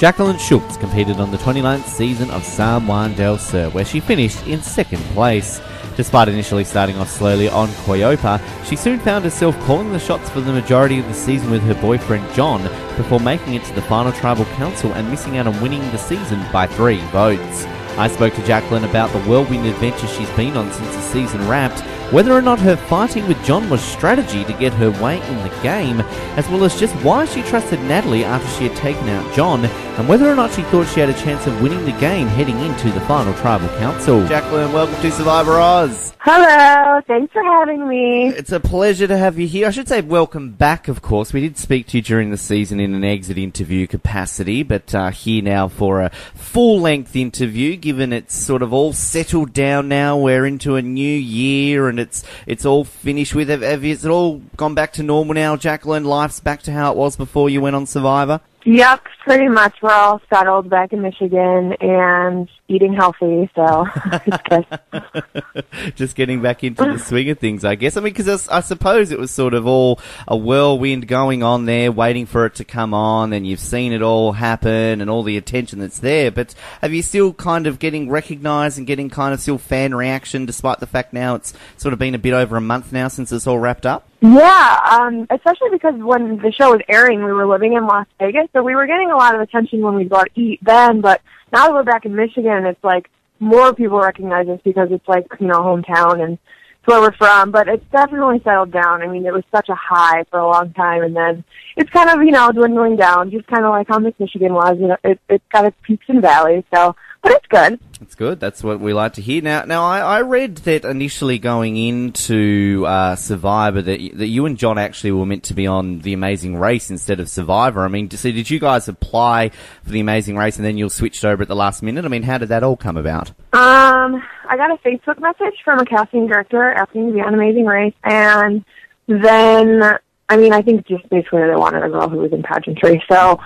Jaclyn Schultz competed on the 29th season of San Juan Del Sur, where she finished in second place. Despite initially starting off slowly on Coyopa, she soon found herself calling the shots for the majority of the season with her boyfriend John, before making it to the final tribal council and missing out on winning the season by 3 votes. I spoke to Jaclyn about the whirlwind adventure she's been on since the season wrapped, whether or not her fighting with John was strategy to get her way in the game, as well as just why she trusted Natalie after she had taken out John, and whether or not she thought she had a chance of winning the game heading into the final tribal council. Jaclyn, welcome to Survivor Oz. Hello, thanks for having me. It's a pleasure to have you here. I should say welcome back, of course. We did speak to you during the season in an exit interview capacity, but here now for a full-length interview, given it's sort of all settled down now. We're into a new year and it's all finished with. Has it all gone back to normal now, Jaclyn? Life's back to how it was before you went on Survivor? Yep, pretty much. We're all settled back in Michigan and eating healthy, so it's good. Just getting back into the swing of things, I guess. I mean, because I suppose it was sort of all a whirlwind going on there, waiting for it to come on, and you've seen it all happen and all the attention that's there. But have you still kind of getting recognised and getting kind of still fan reaction, despite the fact now it's sort of been a bit over a month now since it's all wrapped up? Yeah, especially because when the show was airing, we were living in Las Vegas, so we were getting a lot of attention when we'd go out to eat then, but now that we're back in Michigan, it's like more people recognize us because it's like, you know, hometown and it's where we're from, but it's definitely settled down. I mean, it was such a high for a long time, and then it's kind of, you know, dwindling down, just kind of like how Miss Michigan was. You know, it's got its peaks and valleys, so, but it's good. It's good. That's what we like to hear. Now, I read that initially going into Survivor that you and John actually were meant to be on The Amazing Race instead of Survivor. I mean, so did you guys apply for The Amazing Race and then you switched over at the last minute? I mean, how did that all come about? I got a Facebook message from a casting director asking to be on Amazing Race, and then, I mean, I think just basically they wanted a girl who was in pageantry, so,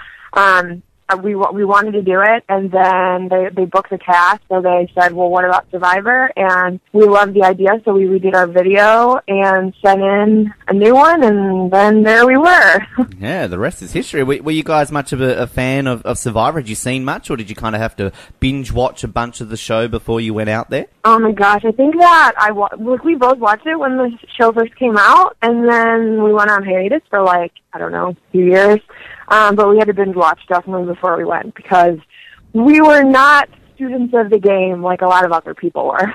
we wanted to do it, and then they booked the cast, so they said, well, what about Survivor? And we loved the idea, so we redid our video and sent in a new one, and then there we were. Yeah, the rest is history. Were you guys much of a fan of Survivor? Had you seen much, or did you kind of have to binge watch a bunch of the show before you went out there? Oh my gosh, I think that we both watched it when the show first came out, and then we went on hiatus for like, I don't know, a few years. But we had to binge watch definitely before we went because we were not students of the game like a lot of other people were.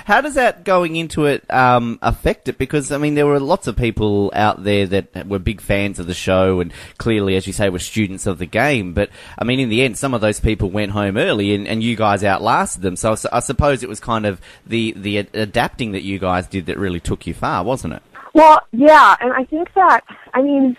How does that going into it affect it? Because, I mean, there were lots of people out there that were big fans of the show and clearly, as you say, were students of the game. But, I mean, in the end, some of those people went home early and you guys outlasted them. So I suppose it was kind of the adapting that you guys did that really took you far, wasn't it? Well, yeah, and I think that, I mean,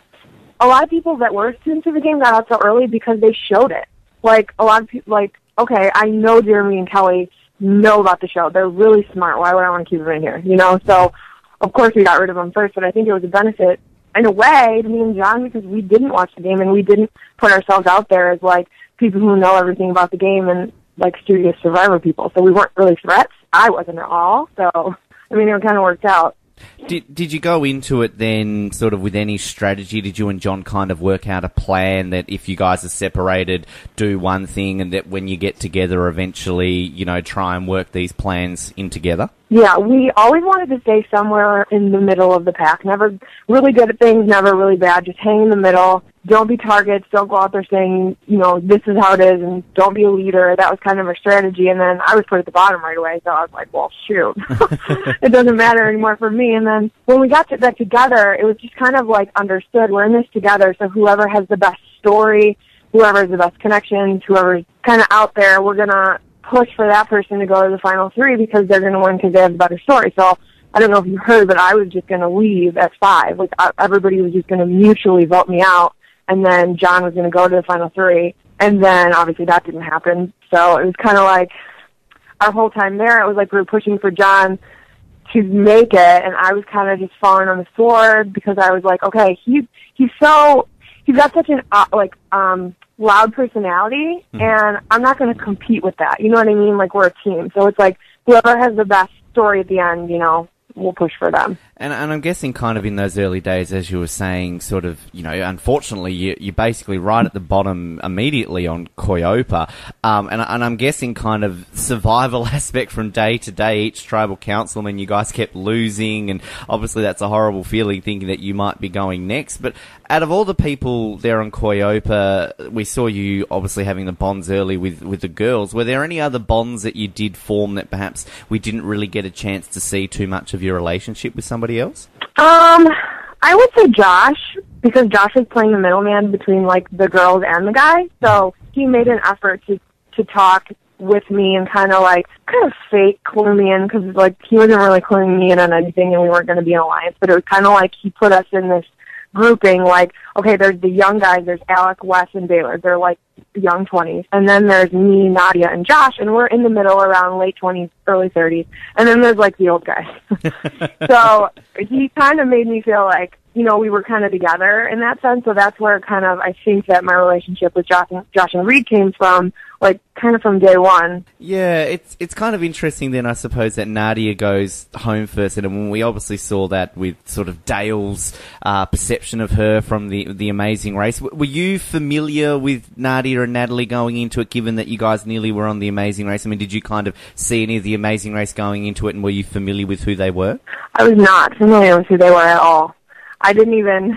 a lot of people that were students of the game got out so early because they showed it. Like, a lot of people, like, okay, I know Jeremy and Kelly know about the show. They're really smart. Why would I want to keep them in here? You know, so, of course, we got rid of them first, but I think it was a benefit, in a way, to me and John because we didn't watch the game and we didn't put ourselves out there as, like, people who know everything about the game and, like, studious Survivor people. So we weren't really threats. I wasn't at all. So, I mean, it kind of worked out. Did you go into it then sort of with any strategy? Did you and John kind of work out a plan that if you guys are separated, do one thing, and that when you get together eventually, you know, try and work these plans in together? Yeah, we always wanted to stay somewhere in the middle of the pack. Never really good at things, never really bad. Just hang in the middle. Don't be targets. Don't go out there saying, you know, this is how it is, and don't be a leader. That was kind of our strategy. And then I was put at the bottom right away, so I was like, well, shoot. It doesn't matter anymore for me. And then when we got that together, it was just kind of like understood. We're in this together, so whoever has the best story, whoever has the best connections, whoever's kind of out there, we're going to push for that person to go to the final 3 because they're going to win because they have a better story. So I don't know if you heard, but I was just going to leave at 5. Like, everybody was just going to mutually vote me out, and then John was going to go to the final 3. And then, obviously, that didn't happen. So it was kind of like our whole time there, it was like we were pushing for John to make it, and I was kind of just falling on the sword because I was like, okay, he's got such an, loud personality, and I'm not going to compete with that. You know what I mean? Like, we're a team. So it's like, whoever has the best story at the end, you know, we'll push for them. And I'm guessing kind of in those early days, as you were saying, sort of, unfortunately, you're basically right at the bottom immediately on Coyopa. And I'm guessing kind of survival aspect from day to day, each tribal councilman, you guys kept losing, and obviously that's a horrible feeling thinking that you might be going next. But out of all the people there on Coyopa, we saw you obviously having the bonds early with the girls. Were there any other bonds that you did form that perhaps we didn't really get a chance to see too much of your relationship with somebody else? I would say Josh, because Josh was playing the middleman between, like, the girls and the guys. So he made an effort to talk with me and kind of fake clue me in, because, like, he wasn't really cluing me in on anything and we weren't going to be an alliance. But it was kind of like he put us in this grouping, like, okay, there's the young guys, there's Alec, Wes, and Baylor. They're like young 20s. And then there's me, Nadia, and Josh, and we're in the middle around late 20s, early 30s. And then there's like the old guys. So he kind of made me feel like, we were kind of together in that sense. So that's where kind of I think that my relationship with Josh and Reed came from, like, kind of from day one. Yeah, it's kind of interesting then, I suppose, that Nadia goes home first, and when we obviously saw that with sort of Dale's perception of her from the Amazing Race. Were you familiar with Nadia and Natalie going into it, given that you guys nearly were on the Amazing Race? I mean, did you kind of see any of the Amazing Race going into it, and were you familiar with who they were? I was not familiar with who they were at all. I didn't even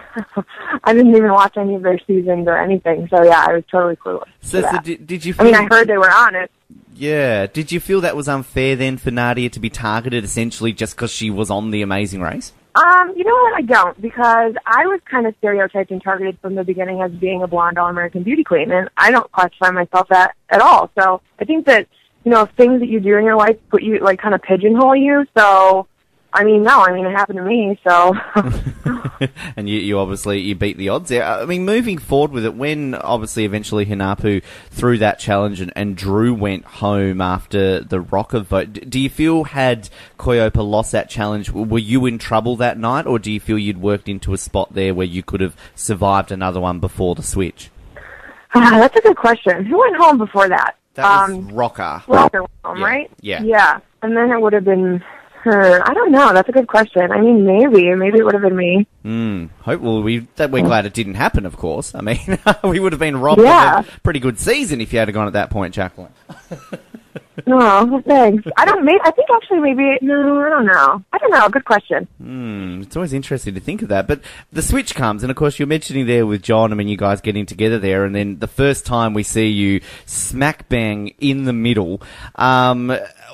watch any of their seasons or anything. So yeah, I was totally clueless. So did you? I heard they were on it. Yeah. Did you feel that was unfair then for Nadia to be targeted essentially just because she was on the Amazing Race? You know what? I don't, because I was kind of stereotyped and targeted from the beginning as being a blonde All-American beauty queen, and I don't classify myself that at all. So I think that things that you do in your life put you, like, kind of pigeonhole you. So. It happened to me, so. And you obviously beat the odds there. I mean, moving forward with it, when obviously eventually Hinapu threw that challenge and Drew went home after the Rocker vote, do you feel had Coyopa lost that challenge, were you in trouble that night, or do you feel you'd worked into a spot there where you could have survived another one before the switch? That's a good question. Who went home before that? That was Rocker. Rocker went home, yeah. Right? Yeah. Yeah, and then it would have been... I don't know. That's a good question. I mean, maybe it would have been me. We're glad it didn't happen, of course. I mean, we would have been robbed of a pretty good season if you had gone at that point, Jaclyn. No, thanks. I think actually maybe, no, I don't know. Good question. It's always interesting to think of that. But the switch comes, and of course you're mentioning there with John, I mean, you guys getting together there, and then the first time we see you smack bang in the middle,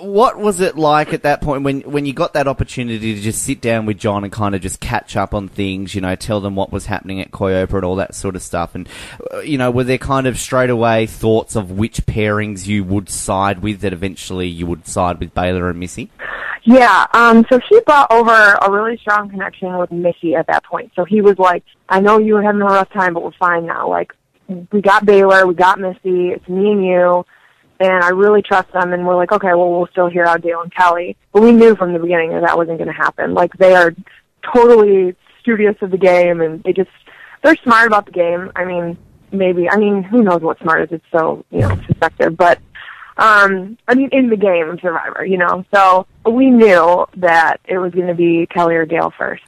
what was it like at that point when you got that opportunity to just sit down with John and kind of just catch up on things, tell them what was happening at Coyopa and all that sort of stuff? And, were there kind of straight away thoughts of which pairings you would side with, that eventually you would side with Baylor and Missy? Yeah, so he brought over a really strong connection with Missy at that point. So he was like, I know you were having a rough time, but we're fine now. Like, we got Baylor, we got Missy, it's me and you. And I really trust them, and we're like, okay, well, we'll still hear out Dale and Kelly. But we knew from the beginning that wasn't going to happen. Like, they are totally studious of the game, and they're smart about the game. Who knows what smart is? It's so, subjective. But, in the game of Survivor, So we knew that it was going to be Kelly or Dale first.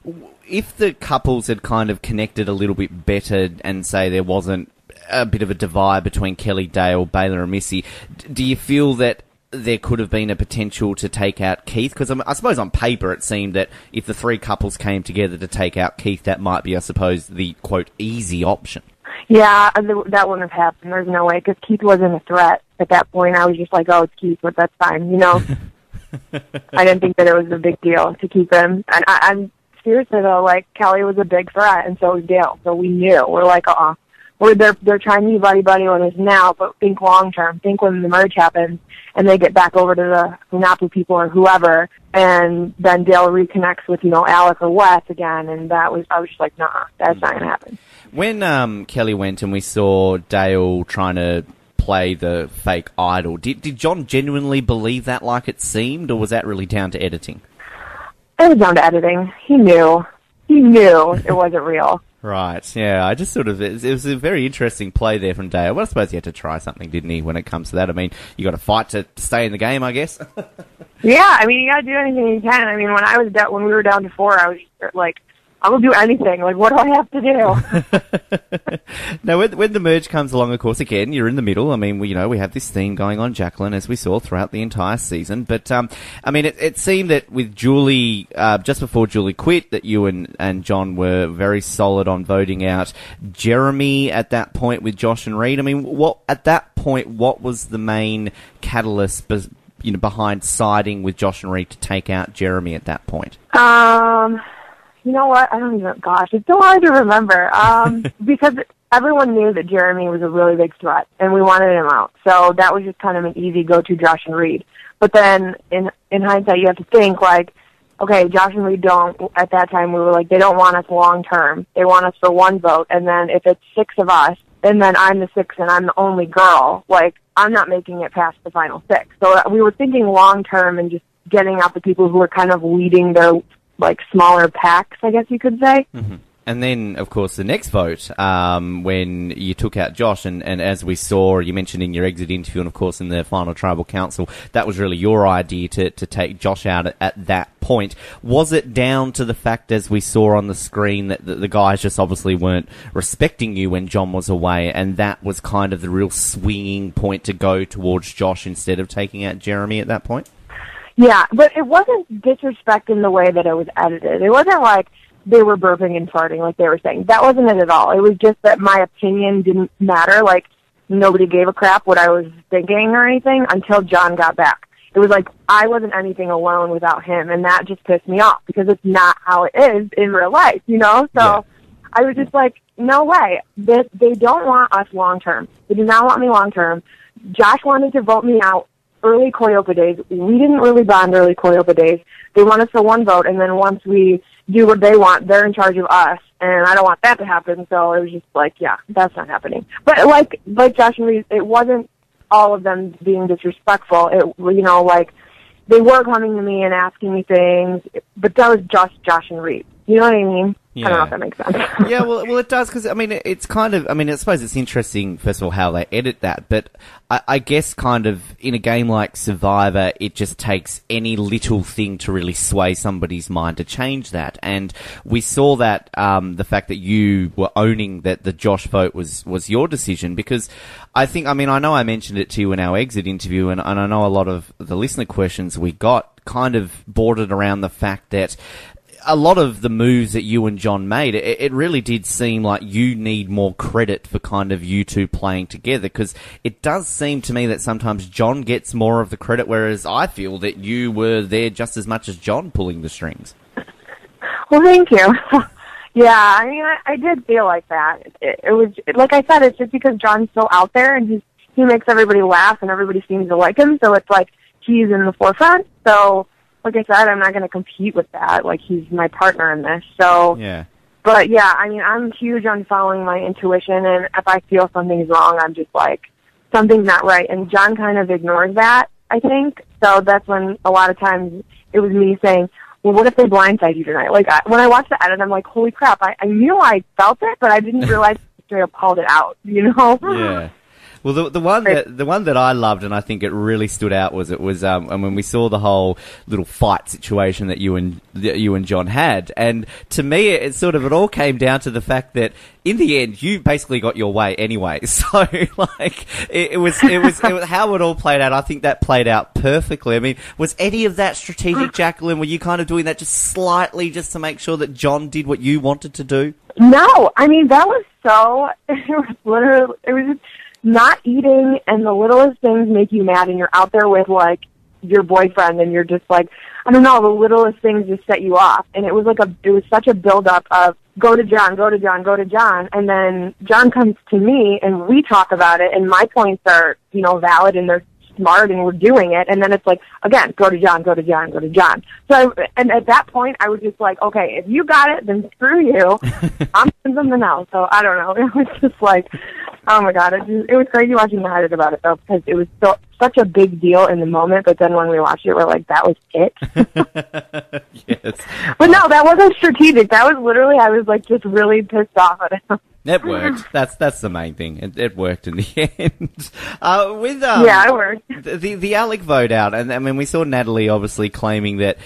If the couples had kind of connected a little bit better and say there wasn't a bit of a divide between Kelly, Dale, Baylor and Missy, do you feel that there could have been a potential to take out Keith? Because I suppose on paper it seemed that if the three couples came together to take out Keith, that might be, I suppose, the, quote, easy option. Yeah, that wouldn't have happened. There's no way, because Keith wasn't a threat at that point. I was just like, oh, it's Keith, but that's fine, I didn't think that it was a big deal to keep him. And I'm seriously, though, like, Kelly was a big threat, and so was Dale. So we knew. We're like, they're trying to be buddy-buddy with us now, but think long-term. Think when the merge happens and they get back over to the Napu people or whoever, and then Dale reconnects with, Alec or Wes again, and I was just like, nah, that's not going to happen. When Kelly went and we saw Dale trying to play the fake idol, did John genuinely believe that like it seemed, or was that really down to editing? It was down to editing. He knew it wasn't real. Right, yeah, I just sort of, it was a very interesting play there from Dale. Well, I suppose he had to try something, didn't he, when it comes to that? I mean, you got to fight to stay in the game, I guess. Yeah, I mean, you got to do anything you can. I mean, when we were down to 4, I was like, I will do anything. Like, what do I have to do? Now, when the merge comes along, of course, again, you're in the middle. I mean, we have this theme going on, Jaclyn, as we saw throughout the entire season. But, I mean, it seemed that with Julie, just before Julie quit, that you and John were very solid on voting out Jeremy at that point with Josh and Reed. I mean, at that point, what was the main catalyst behind siding with Josh and Reed to take out Jeremy at that point? You know what? I don't even, gosh, it's so hard to remember. Because everyone knew that Jeremy was a really big threat, and we wanted him out. So that was just kind of an easy go-to Josh and Reed. But then, in hindsight, you have to think, like, okay, Josh and Reed at that time, we were like, they don't want us long-term. They want us for one vote, and then if it's 6 of us, and then I'm the 6th and I'm the only girl, like, I'm not making it past the final 6. So we were thinking long-term and just getting out the people who were kind of leading their, like, smaller packs, I guess you could say. Mm-hmm. And then, of course, the next vote, when you took out Josh, and as we saw, you mentioned in your exit interview, and of course in the final tribal council, that was really your idea to take Josh out at that point. Was it down to the fact, as we saw on the screen, that the guys just obviously weren't respecting you when John was away, and that was kind of the real swinging point to go towards Josh instead of taking out Jeremy at that point? Yeah, but it wasn't disrespect in the way that it was edited. It wasn't like they were burping and farting like they were saying. That wasn't it at all. It was just that my opinion didn't matter. Like, nobody gave a crap what I was thinking or anything until John got back. It was like I wasn't anything alone without him, and that just pissed me off because it's not how it is in real life, you know? So yeah. I was just like, no way. They don't want us long-term. They do not want me long-term. Josh wanted to vote me out early Coyopa days. We didn't really bond early Coyopa days. They want us for one vote, and then once we do what they want, they're in charge of us, and I don't want that to happen, so it was just like, yeah, that's not happening. But like Josh and Reed, it wasn't all of them being disrespectful. It, like, they were coming to me and asking me things, but that was just Josh and Reed. You know what I mean? Yeah. I don't know if that makes sense. Yeah, well, it does, because, I mean, it's kind of, I mean, I suppose it's interesting, first of all, how they edit that, but I guess kind of in a game like Survivor, it just takes any little thing to really sway somebody's mind to change that, and we saw that, the fact that you were owning that the Josh vote was your decision, because I think, I mean, I know I mentioned it to you in our exit interview, and I know a lot of the listener questions we got kind of bordered around the fact that a lot of the moves that you and John made, it really did seem like you need more credit for kind of you two playing together, because it does seem to me that sometimes John gets more of the credit, whereas I feel that you were there just as much as John pulling the strings. Well, thank you. Yeah, I mean, I did feel like that. It was, like I said, it's just because John's so out there, and he makes everybody laugh, and everybody seems to like him, so it's like he's in the forefront, so like I said, I'm not going to compete with that. Like, he's my partner in this. So, yeah. But yeah, I mean, I'm huge on following my intuition, and if I feel something's wrong, I'm just like, something's not right. And John kind of ignores that, I think. So that's when a lot of times it was me saying, well, what if they blindside you tonight? Like, when I watched the edit, I'm like, holy crap, I knew I felt it, but I didn't realize I straight up called it out, you know? Yeah. Well, the one that I loved, and I think it really stood out, was and when we saw the whole little fight situation that you and John had, and to me it all came down to the fact that in the end you basically got your way anyway. So like it was how it all played out. I think that played out perfectly. I mean, was any of that strategic, Jaclyn? Were you kind of doing that just slightly just to make sure that John did what you wanted to do? No, I mean that was so. It was just not eating, and the littlest things make you mad, and you're out there with, like, your boyfriend, and you're just like, I don't know, the littlest things just set you off. And it was such a build-up of, go to John, go to John, go to John, and then John comes to me, and we talk about it, and my points are, valid, and they're smart, and we're doing it, and then it's like, again, go to John, go to John, go to John. So, and at that point, I was just like, okay, if you got it, then screw you. I'm doing something else. So, I don't know. It was just like, oh my God, it was crazy watching the edit about it, though, because it was such a big deal in the moment, but then when we watched it, we're like, that was it. Yes. But no, that wasn't strategic. That was literally, I was like just really pissed off at him. It worked. That's the main thing. It worked in the end. Yeah, it worked. The Alec vote out, and I mean, we saw Natalie obviously claiming that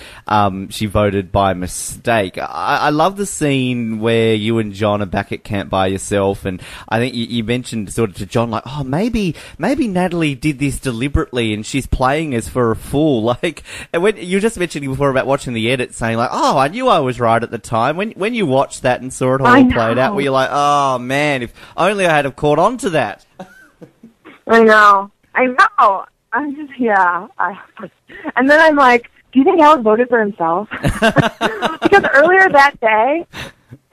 she voted by mistake. I love the scene where you and John are back at camp by yourself, and I think you mentioned sort of to John, like, oh, maybe Natalie did this deliberately, and she's playing us for a fool. Like, and when you were just mentioning before about watching the edit, saying like, oh, I knew I was right at the time. When you watched that and saw it all played out, were you like, oh man, if only I had have caught on to that. I know. I'm just, and then I'm like, do you think Alec voted for himself? Because earlier that day,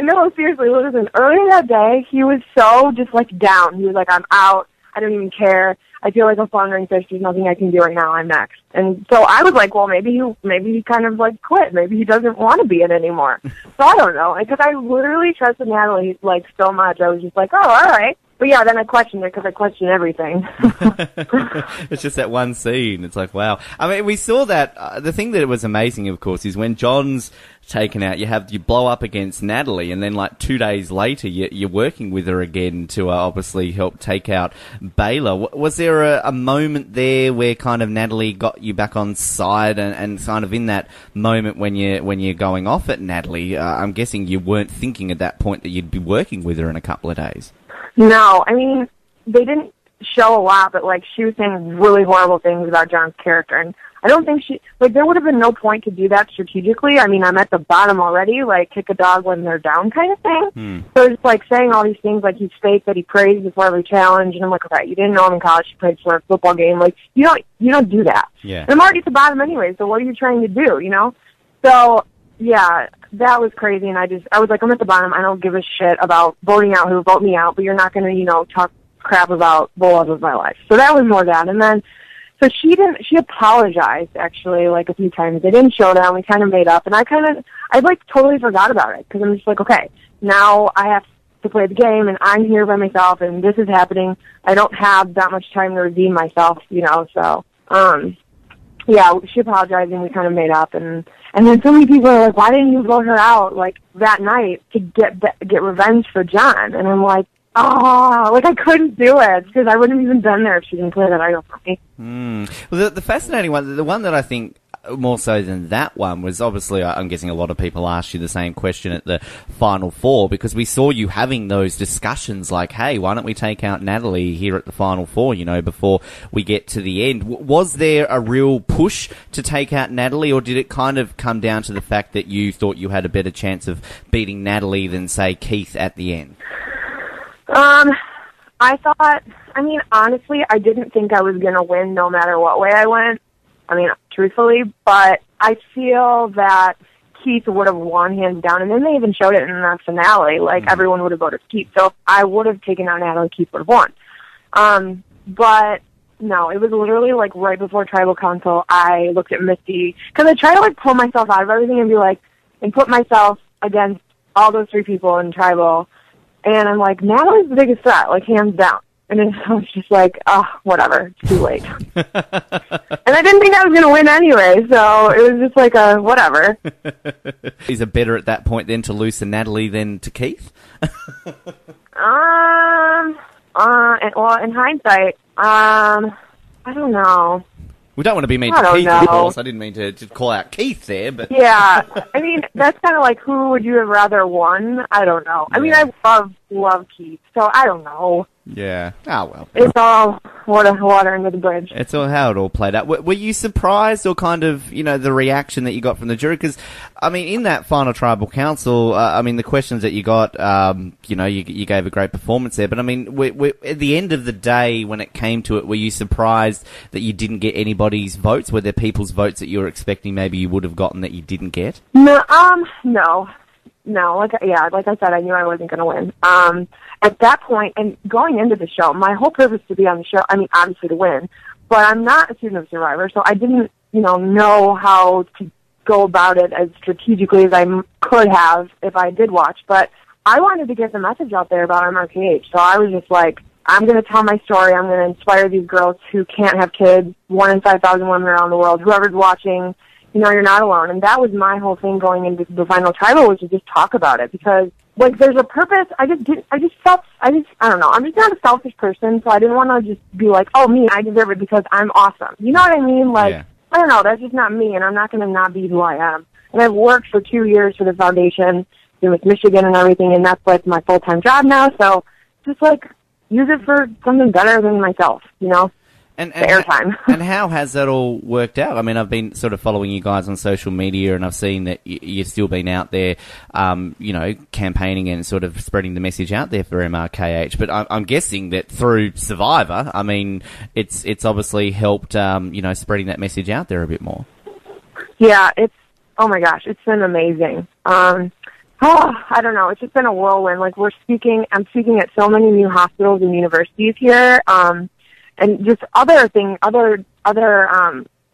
no, seriously, listen, earlier that day, he was so just like down. He was like, I'm out. I don't even care. I feel like a floundering fish. There's nothing I can do right now. I'm next. And so I was like, well, maybe he kind of like quit. Maybe he doesn't want to be in anymore. So I don't know. Because I literally trusted Natalie like so much. I was just like, oh, all right. But yeah, then I questioned it because I question everything. It's just that one scene. It's like, wow. I mean, we saw that. The thing that was amazing, of course, is when John's taken out, you blow up against Natalie, and then like 2 days later, you're working with her again to obviously help take out Baylor. Was there a moment there where kind of Natalie got you back on side, and kind of in that moment when you're going off at Natalie, I'm guessing you weren't thinking at that point that you'd be working with her in a couple of days. No, I mean, they didn't show a lot, but, like, she was saying really horrible things about John's character, and I don't think there would have been no point to do that strategically. I mean, I'm at the bottom already, like, kick a dog when they're down kind of thing. So it's like saying all these things, like he's fake, that he prays before every challenge, and I'm like, okay, you didn't know him in college, he prayed for a football game. Like, you don't do that. Yeah. And I'm already at the bottom anyway, so what are you trying to do, you know? So, yeah, that was crazy, and I was like, I'm at the bottom. I don't give a shit about voting out who vote me out, but you're not going to, talk crap about the love of my life. So that was more that. And then, so she apologized, actually, like a few times. They didn't show that, and we kind of made up, and I totally forgot about it, because I'm just like, okay, now I have to play the game, and I'm here by myself, and this is happening. I don't have that much time to redeem myself, so, yeah, she apologized, and we kind of made up, and then so many people are like, why didn't you vote her out, like, that night to get revenge for John? And I'm like, oh, like, I couldn't do it, because I wouldn't have even been there if she didn't play that idol for me. Well, the fascinating one, the one that I think more so than that one was obviously, I'm guessing a lot of people asked you the same question at the Final Four, because we saw you having those discussions like, hey, why don't we take out Natalie here at the Final Four, before we get to the end. Was there a real push to take out Natalie, or did it kind of come down to the fact that you thought you had a better chance of beating Natalie than, say, Keith at the end? Honestly, I didn't think I was going to win no matter what way I went. Truthfully, but I feel that Keith would have won hands down, and then they even showed it in the finale, like everyone would have voted for Keith. So if I would have taken out Natalie, Keith would have won. But no, it was literally like right before Tribal Council, I looked at Misty, because I tried to like pull myself out of everything and be like, and put myself against all those three people in Tribal, and I'm like, Natalie's the biggest threat, like hands down. And then I was just like, oh, whatever, it's too late. And I didn't think I was going to win anyway, so it was just like a whatever. Is it better at that point then to lose to Natalie than to Keith? In hindsight, I don't know. We don't want to be mean to Keith, of course. I didn't mean to call out Keith there, but... Yeah, that's kind of like, who would you have rather won? I don't know. Yeah. I love Keith, so I don't know. Yeah. Oh, well. It's all water under the bridge. It's all how it all played out. Were you surprised or kind of, the reaction that you got from the jury? Because, in that final Tribal Council, the questions that you got, you gave a great performance there. But, at the end of the day, when it came to it, were you surprised that you didn't get anybody's votes? Were there people's votes that you were expecting maybe you would have gotten that you didn't get? No, no. Like I said, I knew I wasn't going to win. At that point, and going into the show, my whole purpose to be on the show, obviously to win, but I'm not a student of Survivor, so I didn't, know how to go about it as strategically as I could have if I did watch, but I wanted to get the message out there about MRKH, so I was just like, I'm going to tell my story. I'm going to inspire these girls who can't have kids, 1 in 5,000 women around the world. Whoever's watching, you know, you're not alone. And that was my whole thing going into the final tribal, was to just talk about it, because, like, there's a purpose. I don't know. I'm just not a selfish person, so I didn't want to just be like, oh, me, I deserve it because I'm awesome. You know what I mean? Like, yeah. I don't know. That's just not me, and I'm not going to not be who I am. And I've worked for 2 years for the foundation, with Michigan and everything, and that's, like, my full-time job now. So just, like, use it for something better than myself, you know? And airtime. And how has that all worked out? I mean, I've been sort of following you guys on social media, and I've seen that you've still been out there, you know, campaigning and sort of spreading the message out there for MRKH. But I'm guessing that through Survivor, I mean, it's obviously helped, you know, spreading that message out there a bit more. Yeah, oh my gosh, it's been amazing. I don't know. It's just been a whirlwind. Like, I'm speaking at so many new hospitals and universities here. And just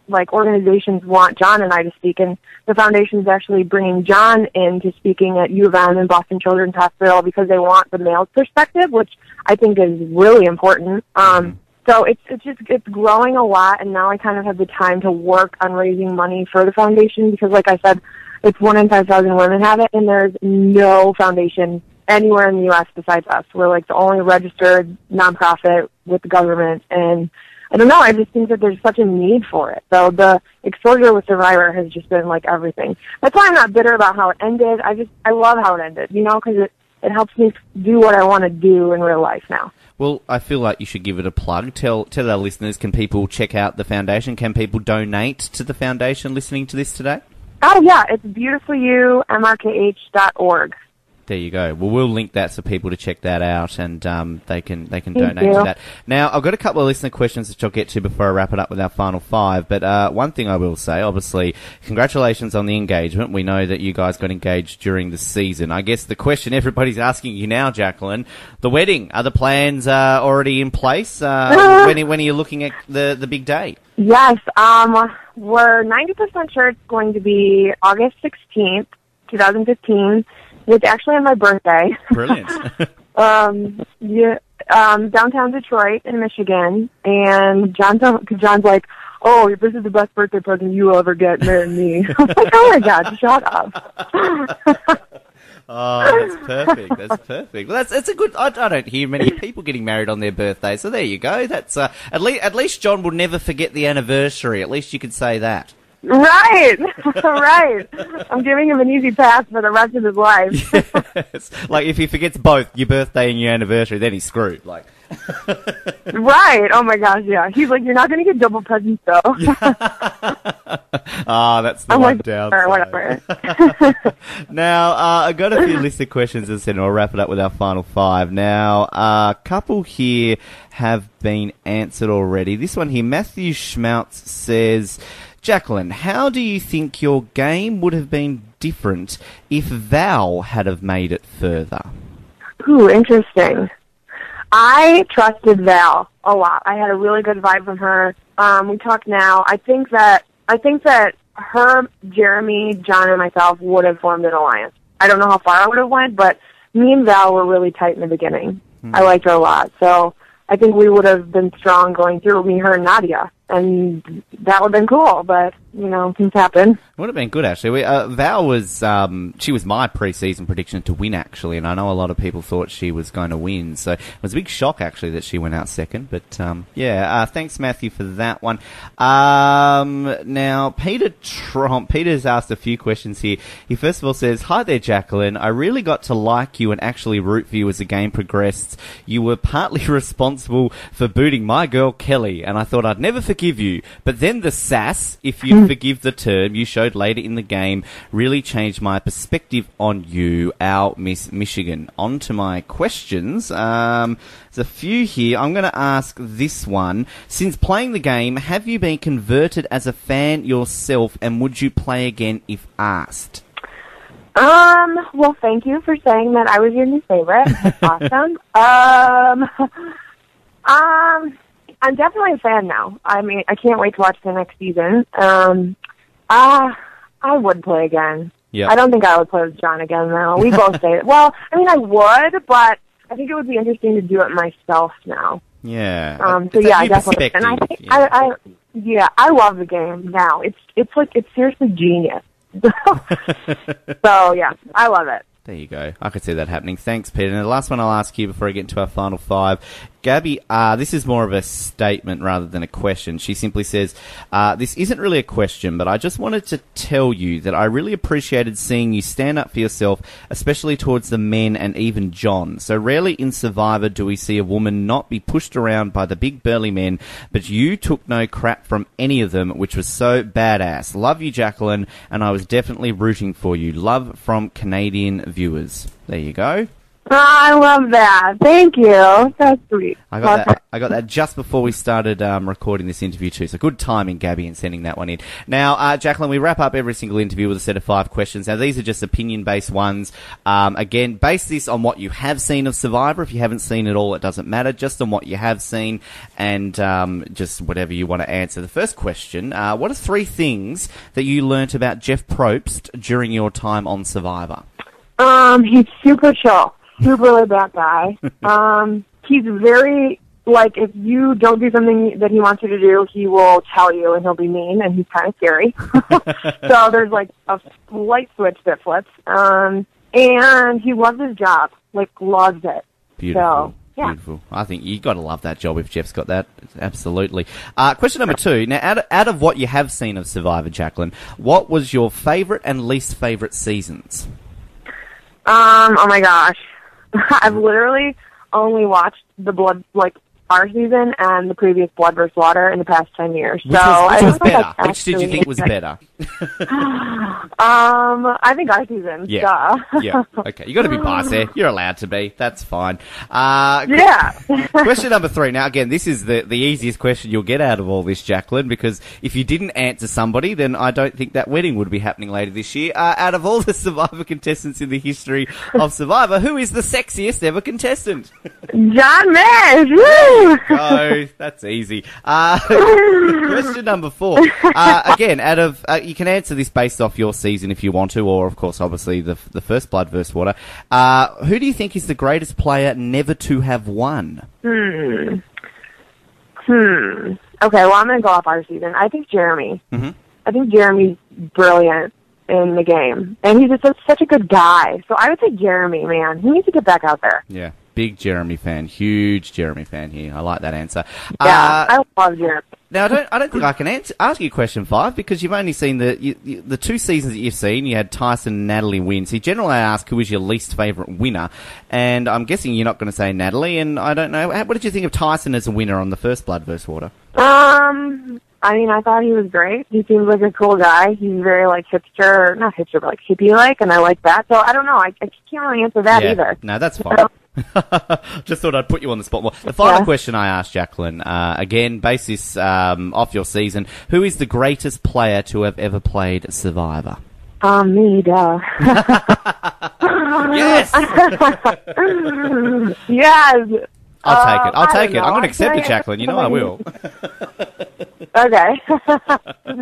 like, organizations want John and I to speak, and the foundation's actually bringing John in to speaking at U of M and Boston Children's Hospital because they want the male's perspective, which I think is really important. So it's growing a lot, and now I kind of have the time to work on raising money for the foundation because, like I said, it's 1 in 5,000 women have it, and there's no foundation anywhere in the U.S. besides us. We're, like, the only registered nonprofit with the government, and I don't know, I just think that there's such a need for it. So the exposure with Survivor has just been, like, everything. That's why I'm not bitter about how it ended. I love how it ended, you know, because it helps me do what I want to do in real life now. Well, I feel like you should give it a plug. Tell our listeners, can people check out the foundation? Can people donate to the foundation listening to this today? Oh, yeah, it's beautifulyoumrkh.org. There you go. Well, we'll link that for people to check that out, and they can donate to that. Now, I've got a couple of listener questions which I'll get to before I wrap it up with our final five. But one thing I will say, obviously, congratulations on the engagement. We know that you guys got engaged during the season. I guess the question everybody's asking you now, Jaclyn, the wedding. Are the plans already in place? When are you looking at the big day? Yes, we're 90% sure it's going to be August 16th, 2015. It's actually on my birthday. Brilliant. Downtown Detroit in Michigan, and John's like, oh, this is the best birthday present you will ever get, marrying me. I'm like, oh my God, shut up. Oh, that's perfect. That's perfect. Well, that's a good. I don't hear many people getting married on their birthday, so there you go. That's at least John will never forget the anniversary. At least you could say that. Right, right. I'm giving him an easy pass for the rest of his life. Yes. Like, if he forgets both your birthday and your anniversary, then he's screwed. Like, right. Oh my gosh, yeah. He's like, you're not going to get double presents though. That's the one downside. Whatever. Now, I got a few listed questions, as I said, and I'll wrap it up with our final five. Now, a couple here have been answered already. This one here, Matthew Schmaltz says, Jaclyn, how do you think your game would have been different if Val had have made it further? Ooh, interesting. I trusted Val a lot. I had a really good vibe from her. We talk now. I think that her, Jeremy, John, and myself would have formed an alliance. I don't know how far I would have went, but me and Val were really tight in the beginning. I liked her a lot. So I think we would have been strong going through, me, her, and Nadia. And that would have been cool, but, you know, things happen. It would have been good, actually. Val was, she was my pre-season prediction to win, actually, and I know a lot of people thought she was going to win, so it was a big shock, actually, that she went out second, but, thanks, Matthew, for that one. Now, Peter's asked a few questions here. He first of all says, hi there, Jaclyn. I really got to like you and actually root for you as the game progressed. You were partly responsible for booting my girl, Kelly, and I thought I'd never forgive you, but then the sass, if you forgive the term, you showed later in the game really changed my perspective on you, our Miss Michigan. On to my questions. There's a few here. I'm going to ask this one. Since playing the game, have you been converted as a fan yourself, and would you play again if asked? Well, thank you for saying that I was your new favorite. That's awesome. I'm definitely a fan now. I mean, I can't wait to watch the next season. I would play again. Yep. I don't think I would play with John again, though. We both say it. Well, I mean, I would, but I think it would be interesting to do it myself now. Yeah. So yeah, definitely. And I think I love the game now. It's seriously genius. So yeah, I love it. There you go. I could see that happening. Thanks, Peter. And the last one I'll ask you before I get into our final five. Gabby, this is more of a statement rather than a question. She simply says, this isn't really a question, but I just wanted to tell you that I really appreciated seeing you stand up for yourself, especially towards the men and even John. So rarely in Survivor do we see a woman not be pushed around by the big burly men, but you took no crap from any of them, which was so badass. Love you, Jaclyn, and I was definitely rooting for you. Love from Canadian viewers. There you go. I love that. Thank you. That's sweet. I got that just before we started recording this interview too. So good timing, Gabby, in sending that one in. Now, Jaclyn, we wrap up every single interview with a set of 5 questions. Now, these are just opinion-based ones. Again, base this on what you have seen of Survivor. If you haven't seen it all, it doesn't matter. Just on what you have seen and just whatever you want to answer. The first question, what are 3 things that you learnt about Jeff Probst during your time on Survivor? He's super chill. Super laid back guy. He's very, like, if you don't do something that he wants you to do, he will tell you and he'll be mean and he's kind of scary. So there's like a light switch that flips. And he loves his job, like loves it. Beautiful. So, yeah. Beautiful. I think you got to love that job if Jeff's got that. Absolutely. Question number 2. Now, out of what you have seen of Survivor, Jaclyn, what was your favourite and least favourite seasons? Oh my gosh. I've literally only watched the our season and the previous Blood vs. Water in the past 10 years. Which was better? Which did you think was better? I think our season. Yeah. Yeah. Okay. You got to be biased there. You're allowed to be. That's fine. Yeah. Question number 3. Now, again, this is the easiest question you'll get out of all this, Jaclyn, because if you didn't answer somebody, then I don't think that wedding would be happening later this year. Out of all the Survivor contestants in the history of Survivor, who is the sexiest ever contestant? John Mayer. Woo! Go. That's easy. Question number 4. Again, out of you can answer this based off your season if you want to, or of course, obviously the first Blood vs. Water. Who do you think is the greatest player never to have won? Okay, well, I'm going to go off our season. I think Jeremy. Mm-hmm. I think Jeremy's brilliant in the game, and he's just such a good guy. So I would say Jeremy, man. He needs to get back out there. Yeah. Big Jeremy fan. Huge Jeremy fan here. I like that answer. Yeah, I love Jeremy. Now, I don't think I can ask you question 5 because you've only seen the 2 seasons that you've seen. You had Tyson and Natalie win. So generally I ask who is your least favourite winner. And I'm guessing you're not going to say Natalie. And I don't know. What did you think of Tyson as a winner on the first Blood vs. Water? I mean, I thought he was great. He seems like a cool guy. He's very, like, hipster, not hipster, but, like, hippie-like, and I like that. So I don't know. I can't really answer that either. No, that's fine. Just thought I'd put you on the spot more. The final question I asked Jaclyn, again, based this off your season, who is the greatest player to have ever played Survivor? Me, duh. Yes! Yes! I'll take it. I'm going to accept it, Jaclyn. You know I will. Okay.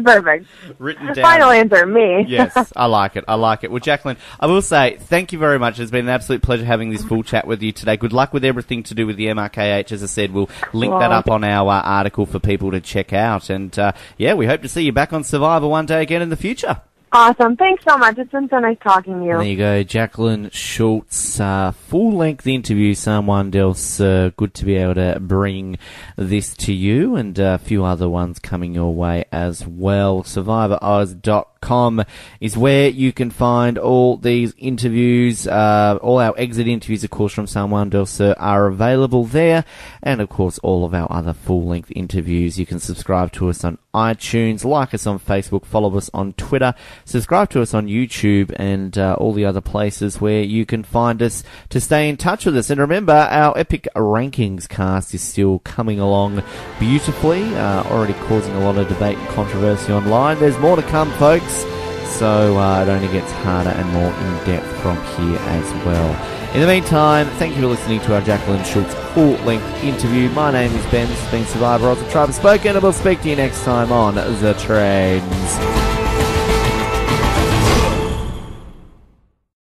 Perfect. Written down. Final answer, me. Yes, I like it. Well, Jaclyn, I will say thank you very much. It's been an absolute pleasure having this full chat with you today. Good luck with everything to do with the MRKH. As I said, we'll link that up on our article for people to check out. And, we hope to see you back on Survivor one day again in the future. Awesome. Thanks so much. It's been so nice talking to you. There you go. Jaclyn Schultz, full-length interview, San Juan Del Sur. Good to be able to bring this to you and a few other ones coming your way as well. SurvivorOz.com is where you can find all these interviews. All our exit interviews, of course, from San Juan Del Sur are available there. And, of course, all of our other full-length interviews. You can subscribe to us on iTunes, like us on Facebook, follow us on Twitter, subscribe to us on YouTube and all the other places where you can find us to stay in touch with us. And remember, our Epic Rankings cast is still coming along beautifully, already causing a lot of debate and controversy online. There's more to come, folks, so it only gets harder and more in-depth from here as well. In the meantime, thank you for listening to our Jaclyn Schultz full-length interview. My name is Ben. This has been Survivor Oz, the Tribe Spoken, and we'll speak to you next time on The Trends.